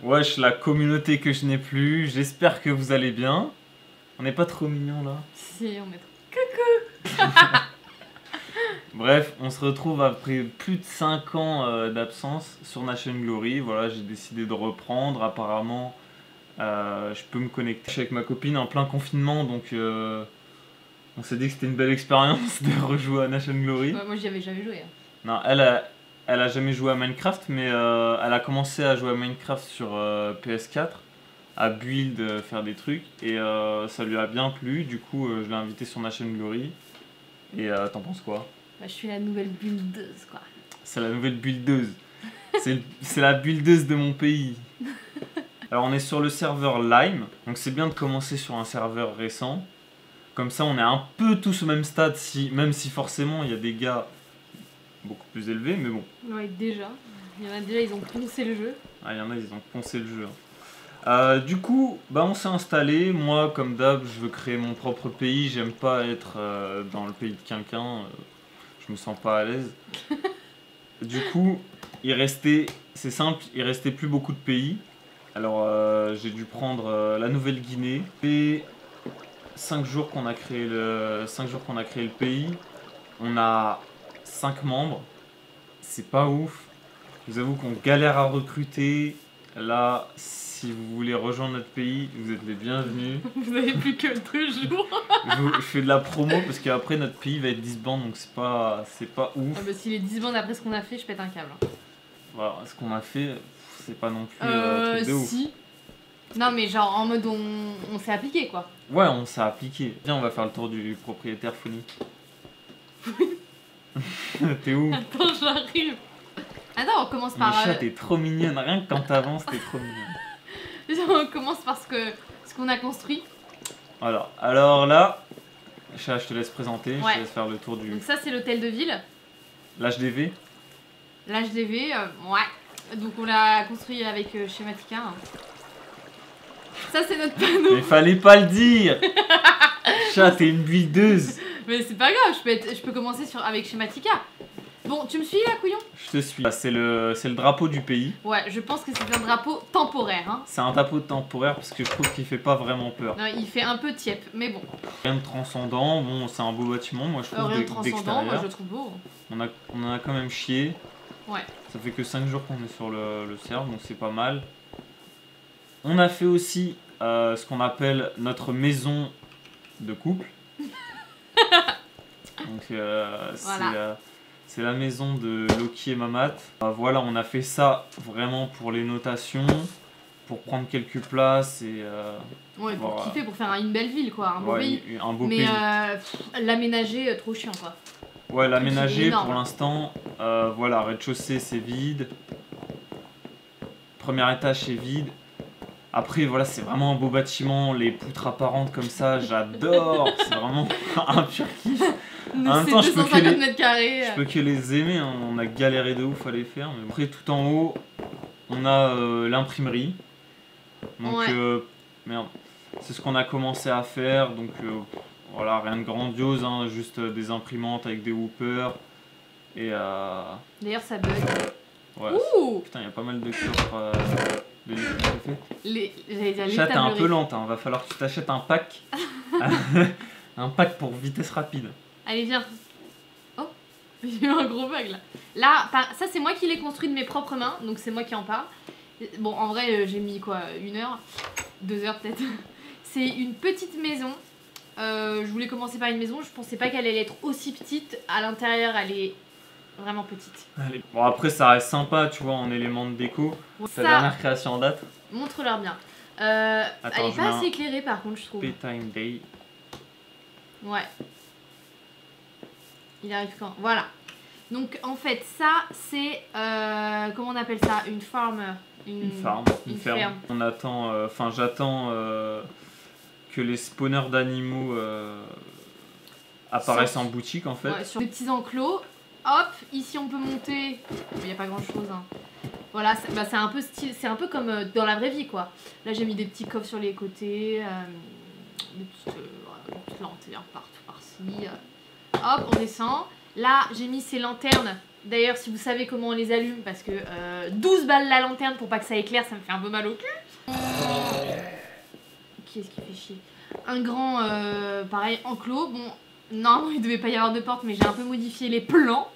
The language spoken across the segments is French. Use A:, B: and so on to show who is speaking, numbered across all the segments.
A: Wesh, la communauté que je n'ai plus, j'espère que vous allez bien. On n'est pas trop mignons là.
B: Si, on est trop... Coucou.
A: Bref, on se retrouve après plus de 5 ans d'absence sur Nation Glory. Voilà, j'ai décidé de reprendre. Apparemment, je peux me connecter. Je suis avec ma copine en plein confinement, donc on s'est dit que c'était une belle expérience de rejouer à Nation Glory.
B: Ouais, moi, j'y avais jamais joué.
A: Non, elle a jamais joué à Minecraft, mais elle a commencé à jouer à Minecraft sur PS4, à build, faire des trucs, et ça lui a bien plu. Du coup, je l'ai invitée sur Nation Glory. Et t'en penses quoi?
B: Bah, je suis la nouvelle buildeuse, quoi.
A: C'est la nouvelle buildeuse. C'est la buildeuse de mon pays. Alors, on est sur le serveur Lime, donc c'est bien de commencer sur un serveur récent. Comme ça, on est un peu tous au même stade, même si forcément il y a des gars beaucoup plus élevés, mais bon.
B: Ouais, déjà. Il y en a déjà, ils ont poncé le jeu.
A: Ah, il y en a, ils ont poncé le jeu. Du coup, bah, on s'est installé. Moi, comme d'hab, je veux créer mon propre pays. J'aime pas être dans le pays de quelqu'un. Je me sens pas à l'aise. Du coup, c'est simple, il restait plus beaucoup de pays. Alors, j'ai dû prendre la Nouvelle-Guinée. Et 5 jours qu'on a créé le pays. On a 5 membres. C'est pas ouf. Je vous avoue qu'on galère à recruter. Là, si vous voulez rejoindre notre pays, vous êtes les bienvenus.
B: Vous avez plus que 2 jours.
A: Je fais de la promo parce qu'après notre pays va être disband, donc c'est pas ouf.
B: Ah bah, s'il est 10 bandes après ce qu'on a fait, je pète un câble.
A: Voilà, ce qu'on a fait, c'est pas non plus truc de ouf.
B: Si. Non mais genre en mode on s'est appliqué quoi.
A: Ouais, on s'est appliqué. Viens, on va faire le tour du propriétaire Fony. T'es où?
B: Attends, j'arrive. Attends, on commence par...
A: Micha, t'es trop mignonne. Rien que quand t'avances, t'es trop mignonne.
B: On commence par ce qu'on a construit.
A: Voilà. Alors là, Micha, je te laisse présenter.
B: Ouais.
A: Je te laisse faire le tour du...
B: Donc ça, c'est l'hôtel de ville.
A: L'HDV.
B: L'HDV, ouais. Donc on l'a construit avec Schematica. Ça, c'est notre panneau.
A: Mais fallait pas le dire. Chat, t'es une buildeuse.
B: Mais c'est pas grave, je peux commencer avec Schematica. Bon, tu me suis là, couillon?
A: Je te suis. C'est le drapeau du pays.
B: Ouais, je pense que c'est un drapeau temporaire. Hein.
A: C'est un drapeau temporaire parce que je trouve qu'il fait pas vraiment peur.
B: Non, il fait un peu tiep, mais bon.
A: Rien de transcendant. Bon, c'est un beau bâtiment, moi je trouve,
B: Rien de transcendant, moi je
A: d'extérieur.
B: le trouve beau.
A: On en a quand même chié.
B: Ouais.
A: Ça fait que 5 jours qu'on est sur le serve, donc c'est pas mal. On a fait aussi ce qu'on appelle notre maison de couple. Donc
B: Voilà.
A: c'est la maison de Loki et Mamat. Voilà, on a fait ça vraiment pour les notations, pour prendre quelques places et...
B: Ouais, pour
A: voilà.
B: kiffer, pour faire une belle ville quoi, un beau pays.
A: Un beau
B: mais
A: pays.
B: l'aménager, trop chiant quoi.
A: Ouais, l'aménager
B: énorme.
A: pour l'instant, voilà, rez-de-chaussée c'est vide. Premier étage c'est vide. Après, voilà, c'est vraiment un beau bâtiment, les poutres apparentes comme ça, j'adore. C'est vraiment un pur kiff. En même temps, je peux que les aimer, hein. On a galéré de ouf à les faire. Mais après, tout en haut, on a l'imprimerie. Donc,
B: ouais.
A: merde, c'est ce qu'on a commencé à faire. Donc, voilà, rien de grandiose, hein, juste des imprimantes avec des hoopers. Et
B: d'ailleurs, ça bug.
A: Ouais,
B: ouh,
A: putain, il y a pas mal de coffres de
B: fait.
A: Chat, t'es un peu lente, hein. Va falloir que tu t'achètes un pack. Un pack pour vitesse rapide.
B: Allez, viens. Oh, j'ai eu un gros bug là. Là, ça c'est moi qui l'ai construit de mes propres mains, donc c'est moi qui en parle. Bon, en vrai, j'ai mis quoi, 1 heure 2 heures peut-être. C'est une petite maison. Je voulais commencer par une maison, je pensais pas qu'elle allait être aussi petite. À l'intérieur, elle est vraiment petite.
A: Allez. Bon, après, ça reste sympa, tu vois, en élément de déco.
B: Bon,
A: Ta dernière création en date?
B: Montre-leur bien.
A: Attends,
B: elle est pas assez éclairée par contre, je trouve.
A: Playtime Day.
B: Ouais. Il arrive quand? Voilà. Donc en fait, ça c'est comment on appelle ça? Une farm.
A: Une ferme. On attend. Enfin, j'attends que les spawners d'animaux apparaissent en boutique en fait.
B: Ouais, sur des petits enclos. Hop, ici on peut monter. Il n'y a pas grand chose. Hein. Voilà, c'est un peu style, c'est un peu comme dans la vraie vie quoi. Là j'ai mis des petits coffres sur les côtés, des petites lanternes partout par-ci. Hop, on descend. Là, j'ai mis ces lanternes. D'ailleurs, si vous savez comment on les allume, parce que 12 balles la lanterne pour pas que ça éclaire, ça me fait un peu mal au cul. Qui est-ce qui fait chier? Un grand, pareil, enclos. Bon, normalement, il devait pas y avoir de porte, mais j'ai un peu modifié les plans,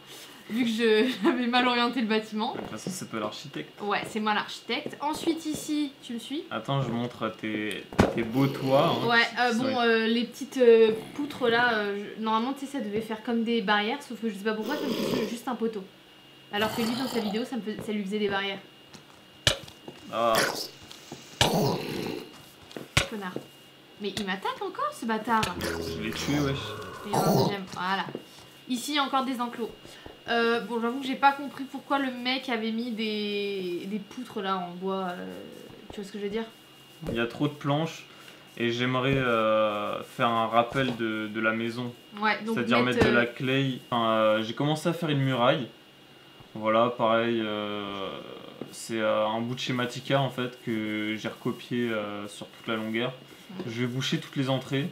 B: vu que j'avais mal orienté le bâtiment.
A: De toute façon, c'est pas l'architecte.
B: Ouais, c'est moi l'architecte. Ensuite, ici, tu me suis?
A: Attends, je montre tes beaux toits. Hein,
B: ouais, les petites poutres là, normalement, tu sais, ça devait faire comme des barrières, sauf que je sais pas pourquoi, ça me fait juste un poteau. Alors que lui, dans sa vidéo, ça lui faisait des barrières.
A: Ah.
B: Connard. Mais il m'attaque encore, ce bâtard.
A: Je l'ai tué, wesh.
B: Et un deuxième, voilà. Ici, encore des enclos. Bon, j'avoue que j'ai pas compris pourquoi le mec avait mis des poutres là en bois. Tu vois ce que je veux dire?
A: Il y a trop de planches et j'aimerais faire un rappel de la maison.
B: Ouais, donc
A: c'est-à-dire mettre de la clay. Enfin, j'ai commencé à faire une muraille. Voilà, pareil. C'est un bout de Schematica en fait que j'ai recopié sur toute la longueur.
B: Ouais.
A: Je vais boucher toutes les entrées.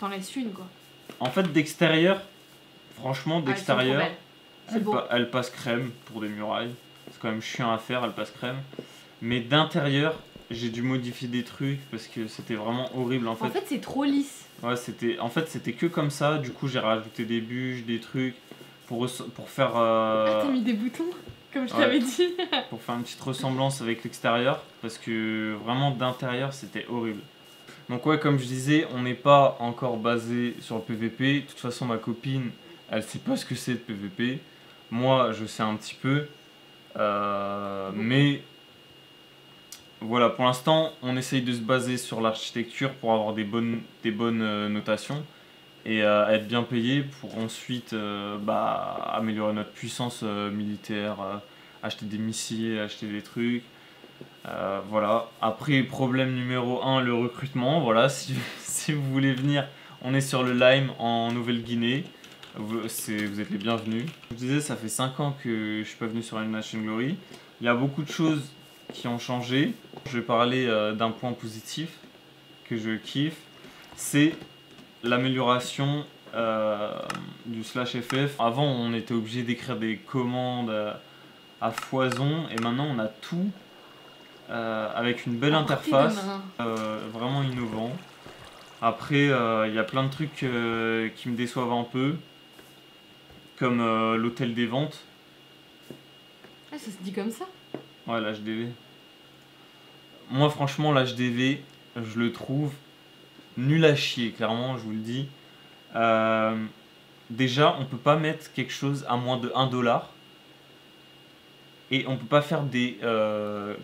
B: T'en laisses une quoi.
A: En fait, d'extérieur, franchement, d'extérieur,
B: elle
A: passe crème pour des murailles. C'est quand même chiant à faire, elle passe crème. Mais d'intérieur, j'ai dû modifier des trucs parce que c'était vraiment horrible en fait.
B: En fait, c'est trop lisse.
A: Ouais, c'était que comme ça. Du coup, j'ai rajouté des bûches, des trucs pour faire.
B: Ah, t'as mis des boutons, comme je t'avais dit.
A: Pour faire une petite ressemblance avec l'extérieur parce que vraiment d'intérieur, c'était horrible. Donc ouais, comme je disais, on n'est pas encore basé sur le PVP. De toute façon, ma copine, elle sait pas ce que c'est le PVP. Moi, je sais un petit peu. Mais voilà, pour l'instant, on essaye de se baser sur l'architecture pour avoir des bonnes notations et être bien payé pour ensuite améliorer notre puissance militaire, acheter des missiles, acheter des trucs. Voilà. Après, problème numéro 1, le recrutement. Voilà, si vous voulez venir, on est sur le Lime en Nouvelle-Guinée. Vous êtes les bienvenus. Je vous disais, ça fait 5 ans que je suis pas venu sur une Nation Glory. Il y a beaucoup de choses qui ont changé. Je vais parler d'un point positif que je kiffe. C'est l'amélioration du /FF. Avant, on était obligé d'écrire des commandes à foison et maintenant on a tout avec une belle interface, vraiment innovant. Après, il y a plein de trucs qui me déçoivent un peu, comme l'hôtel des ventes.
B: Ah, ça se dit comme ça?
A: Ouais, l'HDV. Moi, franchement, l'HDV, je le trouve nul à chier, clairement, je vous le dis. Déjà, on peut pas mettre quelque chose à moins de 1$. Et on peut pas faire des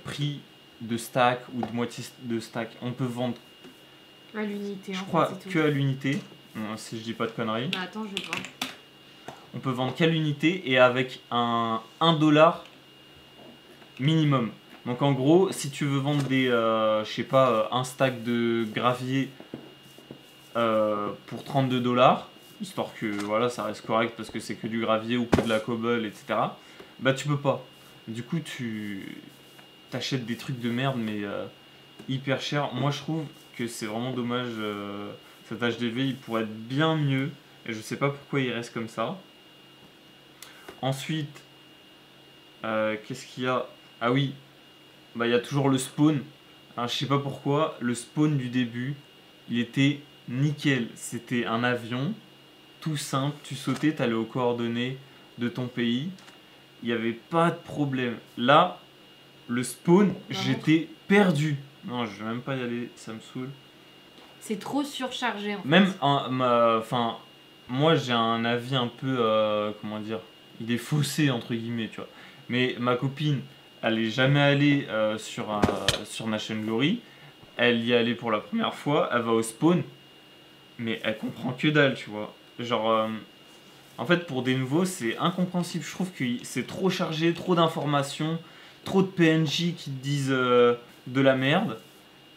A: prix de stack ou de moitié de stack. On peut vendre
B: à l'unité.
A: Je crois que à l'unité, si je dis pas de conneries.
B: Bah attends, je vais voir.
A: On peut vendre qu'à l'unité et avec un 1$ minimum. Donc en gros, si tu veux vendre des, je sais pas, un stack de gravier pour 32$, histoire que voilà, ça reste correct parce que c'est que du gravier ou que de la cobble, etc. Bah tu peux pas. Du coup, tu t'achètes des trucs de merde, mais hyper cher. Moi, je trouve que c'est vraiment dommage. Cet HDV, il pourrait être bien mieux. Et je sais pas pourquoi il reste comme ça. Ensuite, qu'est-ce qu'il y a? Ah oui, bah il y a toujours le spawn. Alors, je sais pas pourquoi, le spawn du début, il était nickel. C'était un avion, tout simple. Tu sautais, t'allais aux coordonnées de ton pays. Il n'y avait pas de problème. Là, le spawn, j'étais perdu. Non, je vais même pas y aller, ça me saoule.
B: C'est trop surchargé en fait.
A: Même, moi j'ai un avis un peu, comment dire, il est faussé entre guillemets, tu vois. Mais ma copine, elle est jamais allée sur Nation Glory. Elle y est allée pour la première fois, elle va au spawn, mais elle comprend que dalle, tu vois. Genre, en fait, pour des nouveaux, c'est incompréhensible. Je trouve que c'est trop chargé, trop d'informations, trop de PNJ qui te disent de la merde.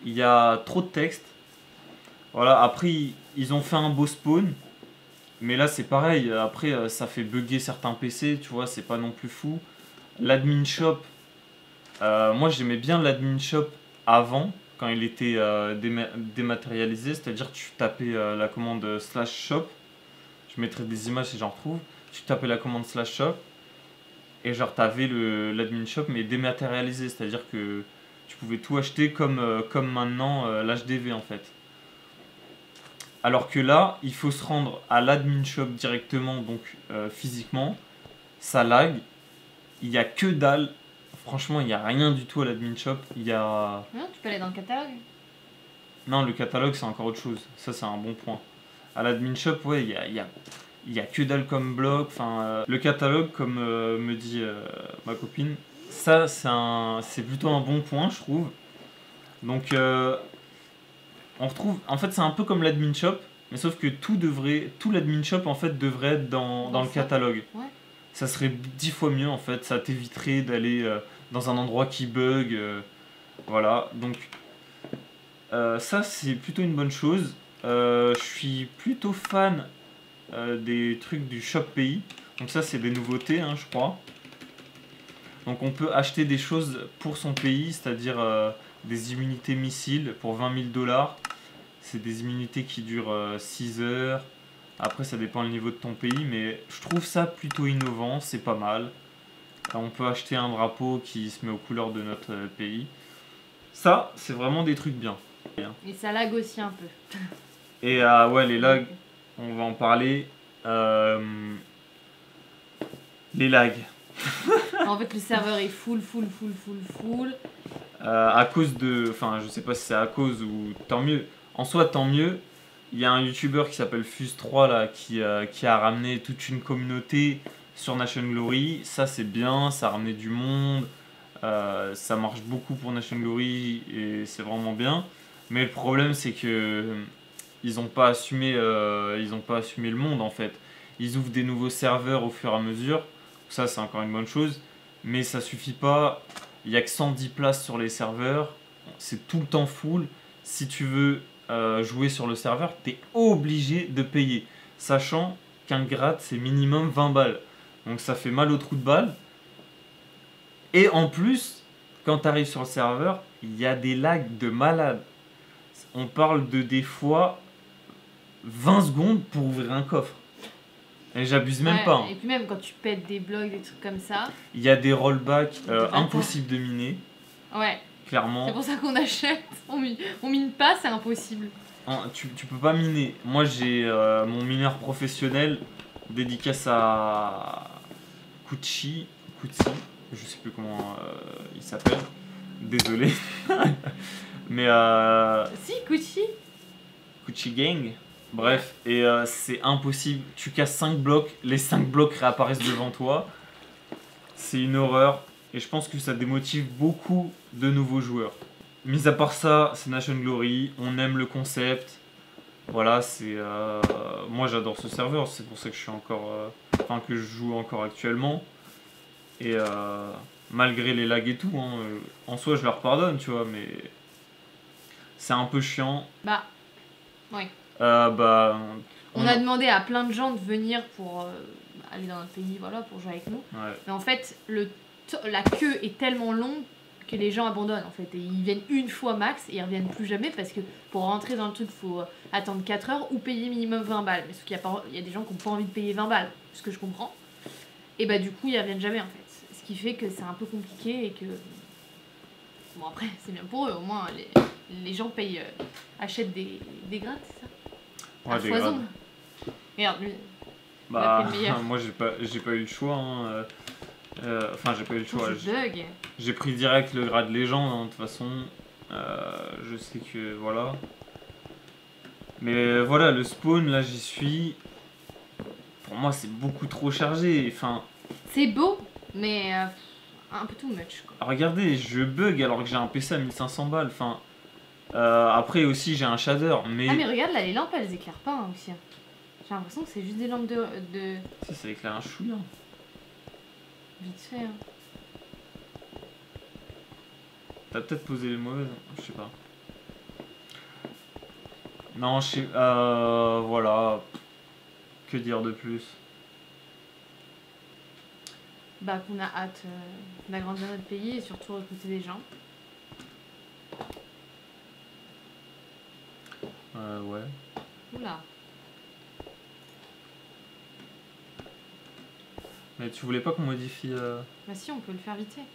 A: Il y a trop de texte. Voilà, après, ils ont fait un beau spawn. Mais là, c'est pareil. Après, ça fait bugger certains PC, tu vois, c'est pas non plus fou. L'admin shop, moi j'aimais bien l'admin shop avant, quand il était dématérialisé. C'est-à-dire, tu tapais la commande /shop. Je mettrai des images si j'en retrouve. Tu tapais la commande /shop et genre t'avais l'admin shop mais dématérialisé, c'est-à-dire que tu pouvais tout acheter comme maintenant l'HDV en fait. Alors que là, il faut se rendre à l'admin shop directement, donc physiquement. Ça lag. Il n'y a que dalle. Franchement, il n'y a rien du tout à l'admin shop. Il y a...
B: Non, tu peux aller dans le catalogue.
A: Non, le catalogue, c'est encore autre chose. Ça, c'est un bon point. À l'admin shop, ouais, il y a que dalle comme bloc. Enfin, le catalogue, comme me dit ma copine, ça, c'est plutôt un bon point, je trouve. Donc, on retrouve... En fait, c'est un peu comme l'admin shop, mais sauf que tout l'admin shop, en fait, devrait être dans le catalogue.
B: Ouais.
A: Ça serait 10 fois mieux, en fait. Ça t'éviterait d'aller dans un endroit qui bug. Voilà, donc... ça c'est plutôt une bonne chose. Je suis plutôt fan des trucs du Shop Pays. Donc ça c'est des nouveautés hein, je crois. Donc on peut acheter des choses pour son pays, c'est-à-dire des immunités missiles pour 20 000 $. C'est des immunités qui durent 6 heures. Après ça dépend le niveau de ton pays, mais je trouve ça plutôt innovant, c'est pas mal. On peut acheter un drapeau qui se met aux couleurs de notre pays. Ça c'est vraiment des trucs bien.
B: Et ça lag aussi un peu.
A: Et ouais, les lags, on va en parler. Les lags.
B: En fait, le serveur est full.
A: À cause de. Enfin, je sais pas si c'est à cause ou tant mieux. En soi, tant mieux. Il y a un youtubeur qui s'appelle Fuse3 là, qui a ramené toute une communauté sur Nation Glory. Ça, c'est bien, ça a ramené du monde. Ça marche beaucoup pour Nation Glory et c'est vraiment bien. Mais le problème, c'est que ils n'ont pas assumé le monde en fait. Ils ouvrent des nouveaux serveurs au fur et à mesure. Ça, c'est encore une bonne chose. Mais ça suffit pas. Il n'y a que 110 places sur les serveurs. C'est tout le temps full. Si tu veux jouer sur le serveur, tu es obligé de payer. Sachant qu'un grade, c'est minimum 20 balles. Donc ça fait mal au trou de balle. Et en plus, quand tu arrives sur le serveur, il y a des lags de malade. On parle de des fois 20 secondes pour ouvrir un coffre. Et j'abuse même pas. Hein.
B: Et puis même quand tu pètes des blocs, des trucs comme ça.
A: Il y a des rollbacks impossibles de miner.
B: Ouais.
A: Clairement.
B: C'est pour ça qu'on achète. On mine pas, c'est impossible.
A: Tu peux pas miner. Moi j'ai mon mineur professionnel, dédicace à Kutsi, je sais plus comment il s'appelle. Désolé. Mais
B: Si,
A: Kutsi Gang. Bref, et c'est impossible. Tu casses 5 blocs, les 5 blocs réapparaissent devant toi. C'est une horreur. Et je pense que ça démotive beaucoup de nouveaux joueurs. Mis à part ça, c'est Nation Glory. On aime le concept. Voilà, c'est. Moi j'adore ce serveur. C'est pour ça que je suis encore. Que je joue encore actuellement. Et malgré les lags et tout, hein, en soi je leur pardonne, tu vois, mais. C'est un peu chiant.
B: Bah. Ouais.
A: On
B: a demandé à plein de gens de venir pour aller dans notre pays, voilà, pour jouer avec nous.
A: Ouais.
B: Mais en fait, la queue est tellement longue que les gens abandonnent en fait. Et ils viennent une fois max et ils reviennent plus jamais parce que pour rentrer dans le truc, il faut attendre 4 heures ou payer minimum 20 balles. Mais sauf qu'il y a des gens qui n'ont pas envie de payer 20 balles, ce que je comprends. Et bah du coup, ils reviennent jamais en fait. Ce qui fait que c'est un peu compliqué et que... Bon après, c'est bien pour eux, au moins les gens payent, achètent des grades, c'est ça?
A: Ouais,
B: à foison. Regarde, lui.
A: Bah, moi j'ai pas eu le choix. Hein. J'ai pas eu le choix. J'ai pris direct le grade légende, hein, de toute façon. Je sais que voilà. Mais voilà, le spawn, là j'y suis. Pour moi, c'est beaucoup trop chargé. Enfin.
B: C'est beau, mais un peu too much. Quoi.
A: Regardez, je bug alors que j'ai un PC à 1500 balles. Enfin. Après aussi, j'ai un shader. Mais...
B: Ah, mais regarde là, les lampes elles éclairent pas hein, aussi. Hein. J'ai l'impression que c'est juste des lampes de...
A: Ça éclaire un chouïa.
B: Vite fait. Hein.
A: T'as peut-être posé les mauvaises, je sais pas. Non, je sais. Voilà. Que dire de plus?
B: Bah, qu'on a hâte d'agrandir notre pays et surtout recruter des gens.
A: Ouais.
B: Oula.
A: Mais tu voulais pas qu'on modifie...
B: Bah si, on peut le faire vite fait.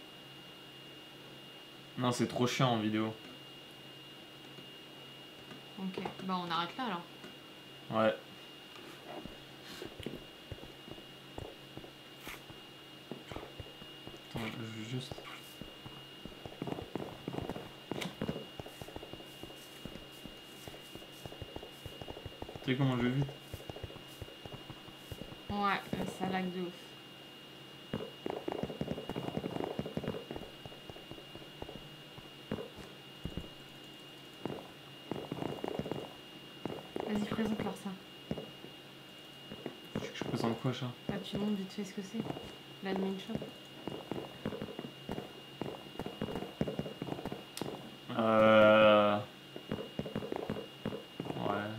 A: Non, c'est trop chiant en vidéo.
B: Ok, bah on arrête là alors.
A: Ouais. Attends, je veux juste... Tu sais comment je vais vite?
B: Ouais, ça lag de ouf. Vas-y, présente-leur ça.
A: Tu veux que je présente quoi, chat?
B: Bah tu montres vite fait ce que c'est. L'admin shop.
A: Ouais.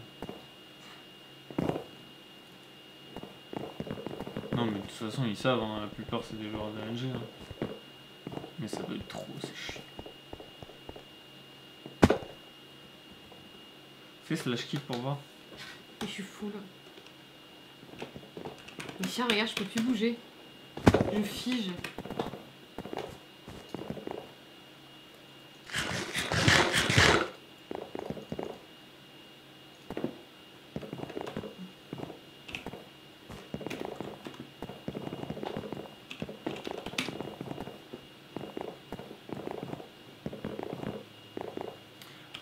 A: Non mais de toute façon ils savent, hein, la plupart c'est des joueurs d'ANG. Hein. Mais ça doit être trop, c'est chiant. Fais slash kick pour voir.
B: Et je suis full. Mais tiens, regarde, je peux plus bouger. Je fige.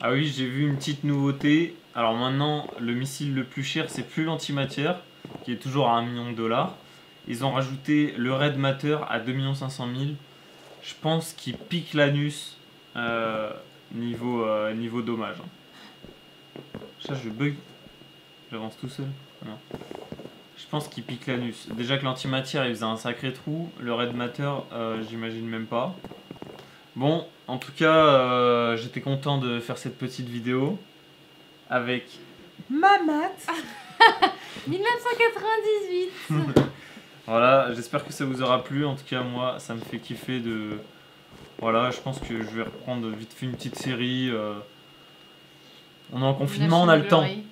A: Ah oui, j'ai vu une petite nouveauté. Alors maintenant, le missile le plus cher, c'est plus l'antimatière, qui est toujours à 1 million de dollars. Ils ont rajouté le Red Matter à 2 500 000. Je pense qu'il pique l'anus niveau dommage. Ça, je bug. J'avance tout seul. Non. Je pense qu'il pique l'anus. Déjà que l'antimatière, il faisait un sacré trou. Le Red Matter, j'imagine même pas. Bon, en tout cas, j'étais content de faire cette petite vidéo avec Mamat.
B: 1998.
A: Voilà, j'espère que ça vous aura plu. En tout cas, moi, ça me fait kiffer de... Voilà, je pense que je vais reprendre vite fait une petite série. On est en confinement, on a le temps.